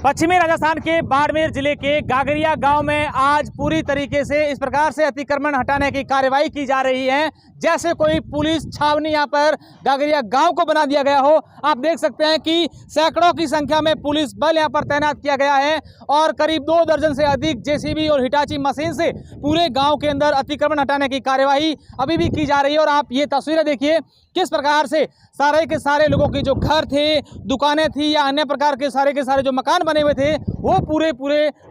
पश्चिमी राजस्थान के बाड़मेर जिले के गागरिया गांव में आज पूरी तरीके से इस प्रकार से अतिक्रमण हटाने की कार्रवाई की जा रही है जैसे कोई पुलिस छावनी यहां पर गागरिया गांव को बना दिया गया हो। आप देख सकते हैं कि सैकड़ों की संख्या में पुलिस बल यहां पर तैनात किया गया है और करीब 2 दर्जन से अधिक जेसीबी और हिटाची मशीन से पूरे गांव के अंदर अतिक्रमण हटाने की कार्यवाही अभी भी की जा रही है। और आप ये तस्वीरें देखिए किस प्रकार से सारे के सारे लोगों के जो घर थे, दुकानें थी या अन्य प्रकार के सारे जो मकान बने हुए थे वो पूरे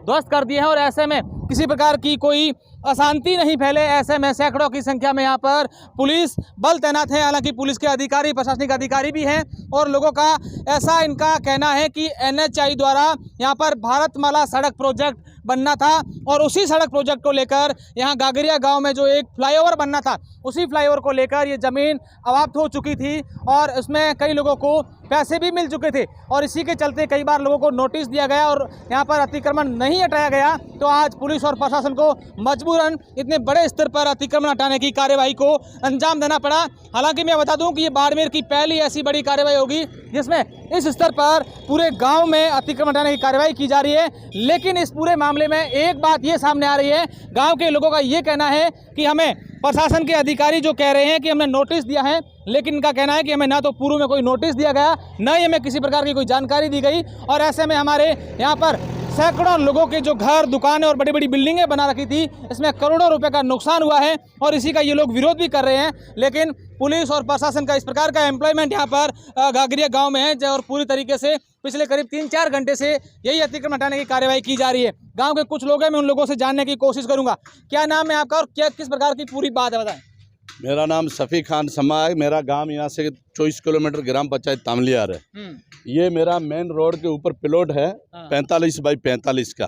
ध्वस्त कर दिए हैं। और ऐसे में किसी प्रकार की कोई अशांति नहीं फैले, ऐसे में सैकड़ों की संख्या में यहाँ पर पुलिस बल तैनात है। हालांकि पुलिस के अधिकारी, प्रशासनिक अधिकारी भी हैं और लोगों का ऐसा इनका कहना है कि NHAI द्वारा यहाँ पर भारतमाला सड़क प्रोजेक्ट बनना था और उसी सड़क प्रोजेक्ट को लेकर यहाँ गागरिया गांव में जो एक फ्लाईओवर बनना था उसी फ्लाईओवर को लेकर ये ज़मीन अवाप्त हो चुकी थी और उसमें कई लोगों को पैसे भी मिल चुके थे और इसी के चलते कई बार लोगों को नोटिस दिया गया और यहाँ पर अतिक्रमण नहीं हटाया गया। तो आज पुलिस और प्रशासन को मजबूरन इतने बड़े स्तर पर अतिक्रमण हटाने की कार्यवाही को अंजाम देना पड़ा। हालांकि मैं बता दूं कि ये बाड़मेर की पहली ऐसी बड़ी कार्रवाई होगी जिसमें इस स्तर पर पूरे गांव में अतिक्रमण हटाने की कार्रवाई की जा रही है। लेकिन इस पूरे मामले में एक बात ये सामने आ रही है, गांव के लोगों का ये कहना है कि हमें प्रशासन के अधिकारी जो कह रहे हैं कि हमने नोटिस दिया है, लेकिन इनका कहना है कि हमें ना तो पूर्व में कोई नोटिस दिया गया, ना ही हमें किसी प्रकार की कोई जानकारी दी गई। और ऐसे में हमारे यहाँ पर सैकड़ों लोगों के जो घर, दुकानें और बड़ी बड़ी बिल्डिंगें बना रखी थी, इसमें करोड़ों रुपए का नुकसान हुआ है और इसी का ये लोग विरोध भी कर रहे हैं। लेकिन पुलिस और प्रशासन का इस प्रकार का एम्प्लॉयमेंट यहाँ पर गागरिया गांव में है और पूरी तरीके से पिछले करीब 3-4 घंटे से यही अतिक्रमण हटाने की कार्यवाही की जा रही है। गांव के कुछ लोग हैं, मैं उन लोगों से जानने की कोशिश करूंगा। क्या नाम है आपका और क्या किस प्रकार की पूरी बात है, बताएं। मेरा नाम सफ़ी खान समा है। मेरा गांव यहाँ से 24 किलोमीटर ग्राम पंचायत तामलियार है। ये मेरा मेन रोड के ऊपर प्लॉट है 45 बाई 45 का।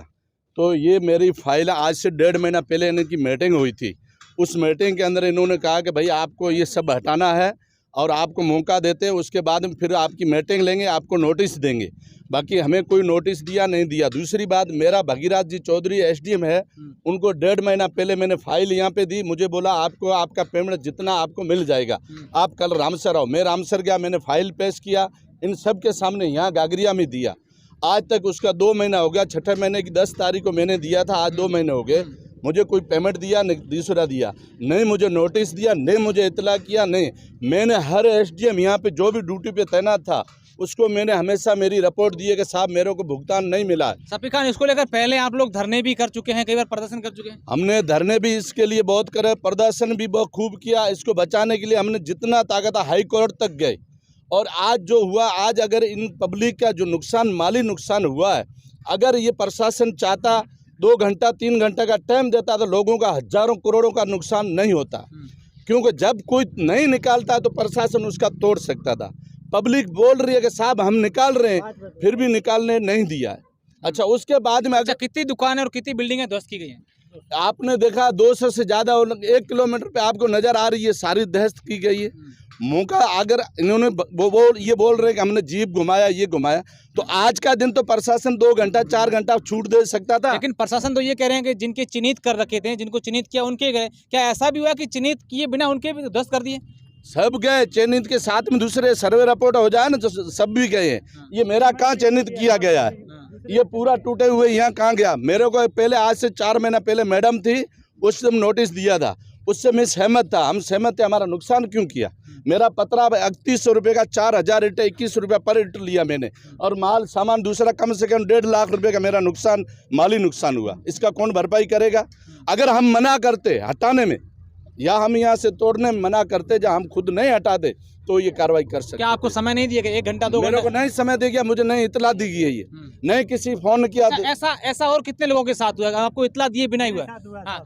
तो ये मेरी फाइल आज से 1.5 महीना पहले इनकी मीटिंग हुई थी। उस मीटिंग के अंदर इन्होंने कहा कि भाई आपको ये सब हटाना है और आपको मौका देते हैं, उसके बाद में फिर आपकी मीटिंग लेंगे, आपको नोटिस देंगे। बाकी हमें कोई नोटिस दिया नहीं दिया। दूसरी बात, मेरा भगीराज जी चौधरी SDM है, उनको 1.5 महीना पहले मैंने फाइल यहाँ पे दी। मुझे बोला आपको आपका पेमेंट जितना आपको मिल जाएगा, आप कल रामसर आओ। मैं रामसर गया, मैंने फाइल पेश किया, इन सब के सामने यहाँ गागरिया में दिया। आज तक उसका 2 महीना हो गया। 6ठे महीने की 10 तारीख को मैंने दिया था, आज 2 महीने हो गए। मुझे कोई पेमेंट दिया नहीं, दूसरा दिया नहीं, मुझे नोटिस दिया नहीं, मुझे इतला किया नहीं। मैंने हर SDM यहाँ पे जो भी ड्यूटी पे तैनात था उसको मैंने हमेशा मेरी रिपोर्ट दी है कि साहब मेरे को भुगतान नहीं मिला। सफ़ी खान, इसको लेकर पहले आप लोग धरने भी कर चुके हैं, कई बार प्रदर्शन कर चुके हैं। हमने धरने भी इसके लिए बहुत करे, प्रदर्शन भी बहुत खूब किया। इसको बचाने के लिए हमने जितना ताकत हाई कोर्ट तक गए। और आज जो हुआ, आज अगर इन पब्लिक का जो नुकसान, माली नुकसान हुआ है, अगर ये प्रशासन चाहता 2 घंटा 3 घंटा का टाइम देता तो लोगों का हजारों करोड़ों का नुकसान नहीं होता। क्योंकि जब कोई नहीं निकालता तो प्रशासन उसका तोड़ सकता था। पब्लिक बोल रही है कि साहब हम निकाल रहे हैं, फिर भी निकालने नहीं दिया है। अच्छा, उसके बाद में कितनी दुकानें और कितनी बिल्डिंगें ध्वस्त की गई हैं? आपने देखा 200 से ज़्यादा 1 किलोमीटर पे आपको नज़र आ रही है, सारी ध्वस्त की गई है। मौका अगर इन्होंने ये बोल रहे हैं कि हमने जीप घुमाया, ये घुमाया, तो आज का दिन तो प्रशासन 2 घंटा 4 घंटा छूट दे सकता था। लेकिन प्रशासन तो ये कह रहे हैं कि जिनके चिन्हित कर रखे थे, जिनको चिन्हित किया उनके गए। क्या ऐसा भी हुआ कि चिन्हित किए बिना उनके भी ध्वस्त कर दिए? सब गए, चिन्हित के साथ में दूसरे सर्वे रिपोर्ट हो जाए ना तो सब भी गए हैं। ये मेरा कहाँ चिन्हित किया गया है? ये पूरा टूटे हुए यहाँ कहाँ गया? मेरे को पहले आज से 4 महीना पहले मैडम थी, उससे नोटिस दिया था, उससे मैं सहमत था, हम सहमत थे। हमारा नुकसान क्यों किया? मेरा पतरा 3100 रुपये का 4000 ईंटें 21 रुपये पर ईंट लिया मैंने, और माल सामान दूसरा कम से कम 1.5 लाख रुपए का मेरा नुकसान, माली नुकसान हुआ। इसका कौन भरपाई करेगा? अगर हम मना करते हटाने में या हम यहाँ से तोड़ने में मना करते, जहाँ हम खुद नहीं हटाते तो ये कार्रवाई कर सकते। क्या आपको समय नहीं दिया गया? 1 घंटा 2 घंटा? मेरे को नहीं समय दे गया, मुझे नहीं इतला दी गई है, ये नहीं किसी फोन किया। ऐसा और कितने लोगों के साथ हुआ? आपको इतला दिए बिना ही हुआ?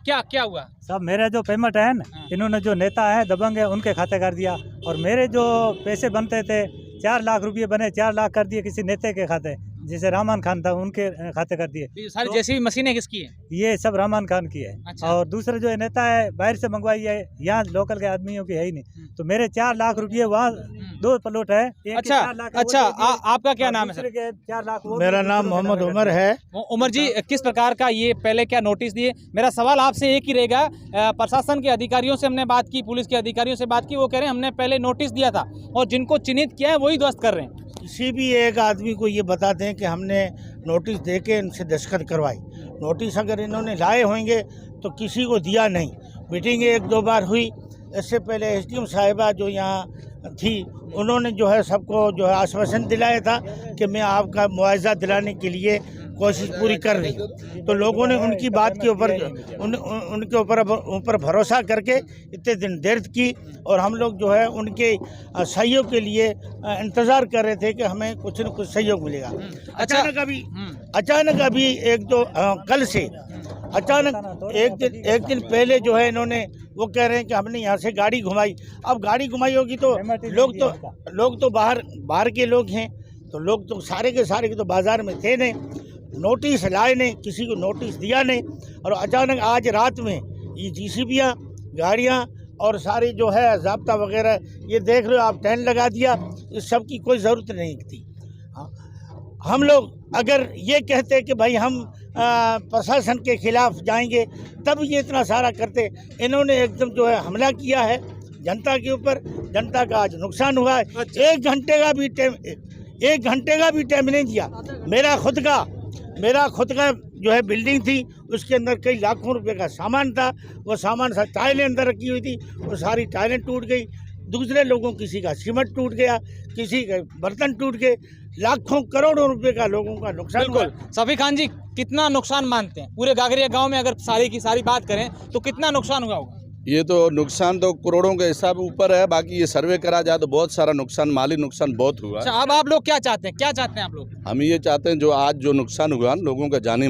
क्या हुआ? सब मेरे जो पेमेंट है ना, इन्होंने जो नेता है दबंग है उनके खाते कर दिया, और मेरे जो पैसे बनते थे 4 लाख रुपये बने, 4 लाख कर दिए किसी नेता के खाते, जैसे रहमान खान था उनके खाते कर दिए। सारी जेसीबी मशीनें किसकी है? ये सब रहमान खान की है। अच्छा। और दूसरे जो नेता है बाहर से मंगवाई है, यहाँ लोकल के आदमियों की है ही नहीं। तो मेरे 4 लाख रुपये वहाँ 2 प्लॉट है। अच्छा, आपका क्या नाम है सर? 4 लाख। मेरा नाम मोहम्मद उमर है। उमर जी, किस प्रकार का ये पहले क्या नोटिस दिए? मेरा सवाल आपसे एक ही रहेगा। प्रशासन के अधिकारियों से हमने बात की, पुलिस के अधिकारियों से बात की, वो कह रहे हैं हमने पहले नोटिस दिया था और जिनको चिन्हित किया है वही ध्वस्त कर रहे हैं। किसी भी एक आदमी को ये बताते हैं कि हमने नोटिस दे के इनसे दस्तखत करवाई। नोटिस अगर इन्होंने लाए होंगे तो किसी को दिया नहीं। मीटिंग 1-2 बार हुई। इससे पहले एसडीएम साहिबा जो यहाँ थी उन्होंने जो है सबको जो है आश्वासन दिलाया था कि मैं आपका मुआवजा दिलाने के लिए कोशिश पूरी कर रही हूँ। तो लोगों ने उनकी बात के ऊपर उनके ऊपर भरोसा करके इतने दिन देर की और हम लोग जो है उनके सहयोग के लिए इंतज़ार कर रहे थे कि हमें कुछ न कुछ सहयोग मिलेगा। अचानक अभी कल से अचानक एक दिन पहले जो है इन्होंने वो कह रहे हैं कि हमने यहाँ से गाड़ी घुमाई। अब गाड़ी घुमाई होगी तो लोग तो बाहर के लोग हैं, तो लोग तो सारे के सारे तो बाजार में थे नहीं, नोटिस लाए नहीं, किसी को नोटिस दिया नहीं। और अचानक आज रात में ये जीसीबीयाँ गाड़ियाँ और सारी जो है ज़ाब्ता वगैरह ये देख रहे हो आप, टेंट लगा दिया। इस सब की कोई ज़रूरत नहीं थी। हम लोग अगर ये कहते कि भाई हम प्रशासन के खिलाफ जाएंगे तब ये इतना सारा करते। इन्होंने एकदम जो है हमला किया है जनता के ऊपर। जनता का आज नुकसान हुआ है। 1 घंटे का भी टाइम नहीं दिया। मेरा खुद का जो है बिल्डिंग थी, उसके अंदर कई लाखों रुपए का सामान था। वो सामान टाइलें अंदर रखी हुई थी, वो सारी टाइलें टूट गई। दूसरे लोगों किसी का सीमेंट टूट गया, किसी के बर्तन टूट गए। लाखों करोड़ों रुपए का लोगों का नुकसान। बिल्कुल सफी खान जी, कितना नुकसान मानते हैं पूरे गागरिया गांव में? अगर सारी की सारी बात करें तो कितना नुकसान हुआ होगा? ये तो नुकसान तो करोड़ों के हिसाब ऊपर है। बाकी ये सर्वे करा जाए तो बहुत सारा नुकसान, माली नुकसान बहुत हुआ। अच्छा, अब आप लोग क्या चाहते हैं? क्या चाहते हैं आप लोग? हम ये चाहते हैं जो आज जो नुकसान हुआ लोगों का जानी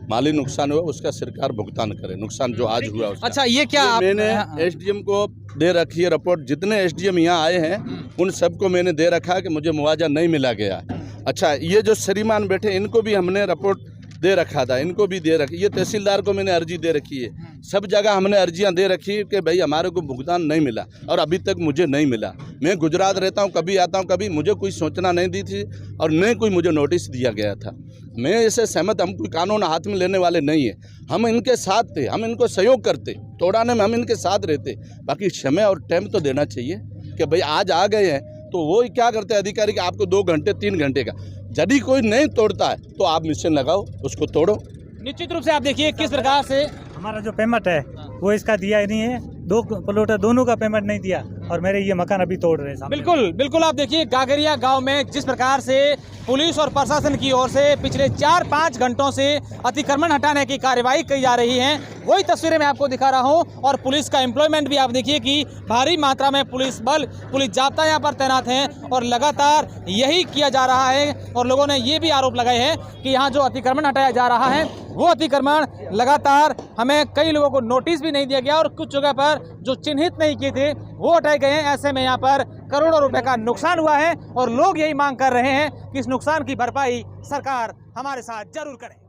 माली नुकसान हुआ उसका सरकार भुगतान करे, नुकसान जो आज हुआ उसका। अच्छा, ये क्या मैंने एसडीएम को दे रखी है रिपोर्ट। जितने एसडीएम यहाँ आए हैं उन सबको मैंने दे रखा है कि मुझे मुआवजा नहीं मिला गया। अच्छा, ये जो श्रीमान बैठे इनको भी हमने रिपोर्ट दे रखा था, इनको भी दे रखी। ये तहसीलदार को मैंने अर्जी दे रखी है। सब जगह हमने अर्जियां दे रखी है कि भाई हमारे को भुगतान नहीं मिला और अभी तक मुझे नहीं मिला। मैं गुजरात रहता हूं, कभी आता हूं, कभी मुझे कोई सूचना नहीं दी थी और न कोई मुझे नोटिस दिया गया था। मैं इससे सहमत, हम कोई कानून हाथ में लेने वाले नहीं है। हम इनके साथ थे, हम इनको सहयोग करते, तोड़ाने में हम इनके साथ रहते। बाकी समय और टाइम तो देना चाहिए कि भाई आज आ गए हैं तो वो क्या करते हैं अधिकारी कि आपको 2 घंटे 3 घंटे का। यदि कोई नहीं तोड़ता है तो आप मिशन लगाओ, उसको तोड़ो। निश्चित रूप से आप देखिए किस प्रकार से हमारा जो पेमेंट है वो इसका दिया ही नहीं है। 2 प्लॉट दोनों का पेमेंट नहीं दिया और मेरे ये मकान अभी तोड़ रहे हैं। बिल्कुल आप देखिए गागरिया गांव में जिस प्रकार से पुलिस और प्रशासन की ओर से पिछले 4-5 घंटों से अतिक्रमण हटाने की कार्यवाही की जा रही है, वही तस्वीरें मैं आपको दिखा रहा हूं। और पुलिस का एम्प्लॉयमेंट भी आप देखिए कि भारी मात्रा में पुलिस बल, पुलिस जाब्ता यहाँ पर तैनात हैं और लगातार यही किया जा रहा है। और लोगों ने ये भी आरोप लगाए हैं कि यहाँ जो अतिक्रमण हटाया जा रहा है वो अतिक्रमण लगातार हमें कई लोगों को नोटिस भी नहीं दिया गया और कुछ जगह पर जो चिन्हित नहीं किए थे वो हटाए गए हैं। ऐसे में यहाँ पर करोड़ों रुपए का नुकसान हुआ है और लोग यही मांग कर रहे हैं कि इस नुकसान की भरपाई सरकार हमारे साथ जरूर करे।